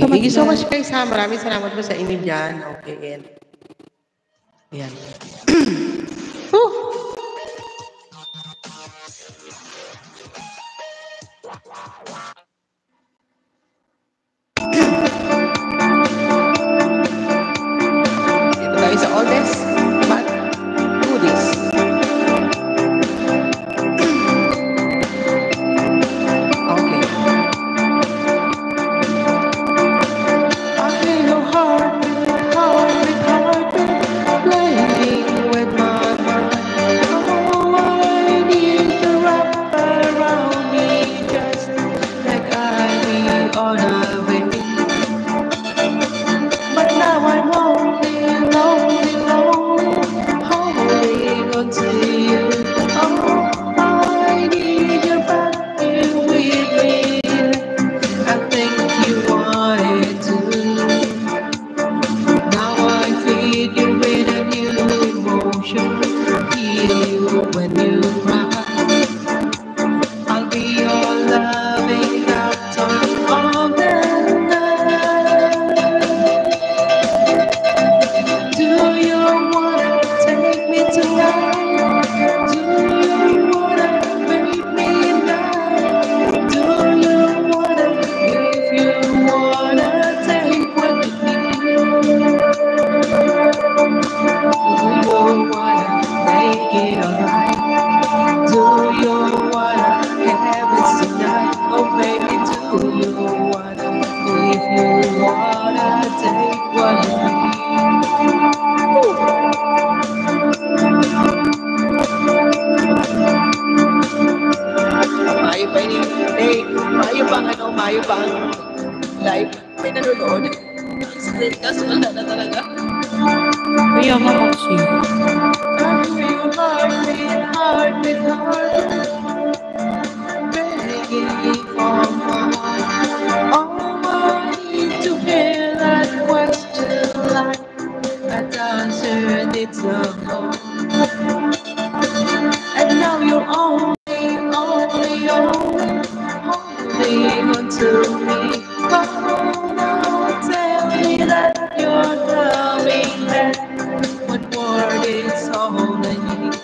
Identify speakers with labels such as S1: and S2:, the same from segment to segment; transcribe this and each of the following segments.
S1: so much,
S2: Thank you so
S1: guys.
S2: much, guys, ha. Maraming salamat po sa inyo dyan. Okay, and ayan. Whew. Dito tayo sa oldest but goodies. Okay. I feel your heartbeat, playing with my mind. Oh, I need to wrap around me just like I be on a wing. But now I'm lonely, holding on to you. Oh, I need your body with me. I think you wanted to. Now I feel you with a new emotion. Feel you when you cry. I'll be your loving doctor all the night. Do you wanna take me tonight? Do you wanna make me night? Do you wanna, if you wanna take what you need? Do you wanna make it alright? Do you wanna have it tonight? Oh baby, do you wanna, if you wanna take what you need? Mayo pa ini. Eh, mayo pang ano, mayo pang live. May nanonood. Kaso wala na talaga.
S1: Kaya nga kasi.
S2: Heartbeat, begging for more. Oh, I need to hear that question like a dancer did some more. And now you're only holding on to me. Oh, now tell me that you're coming back. What word is all I need?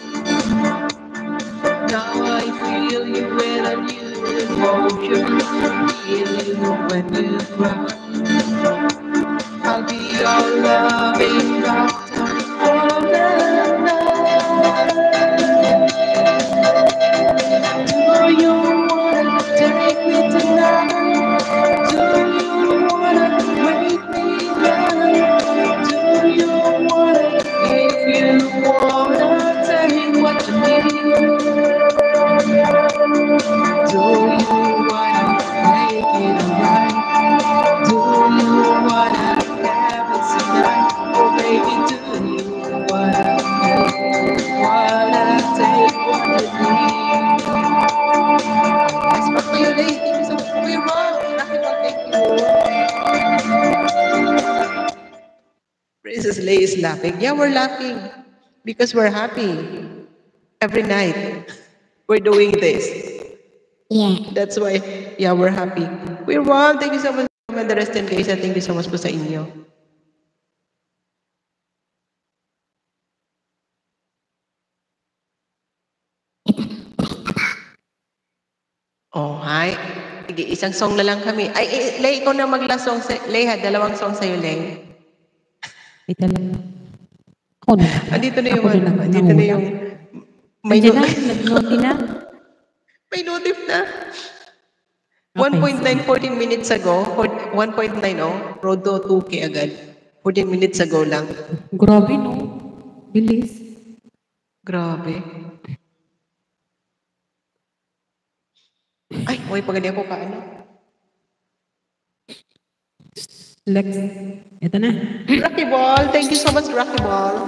S2: Now I feel you with a new emotion. Feel you when you cry. I'll be your loving doctor all the night. Do you wanna take me tonight? Do you wanna make me night? Do you wanna, if you wanna take what you need? Do you wanna make it alright? Do you wanna have it tonight? Oh baby, do you wanna take what you need? That's what for you, ladies. Thank you so much for your love. Thank you. Princess Lay is laughing. Yeah, we're laughing because we're happy every night. We're doing this.
S1: Yeah.
S2: That's why, yeah, we're happy. We're one. Thank you so much. And the rest and guys, thank you so much po sa inyo. Oh, hi. Sige, isang song na lang kami. Ay, Lay, ikaw na mag-last song. Lay, ha, dalawang song sa'yo, Lay.
S1: Ito lang. Ako na.
S2: Andito na yung,
S1: Ako na
S2: andito na yung, may
S1: Andiyan na, nag-noti na.
S2: May notif na.
S1: Okay.
S2: 1.9, 14 minutes ago. 1.9, oh. Road to 2K agad. 14 minutes ago lang.
S1: Grabe, no? Bilis.
S2: Grabe. Ay, may pagani ako paano?
S1: Lex. Ito na.
S2: Rocky Ball. Thank you so much, Rocky Ball.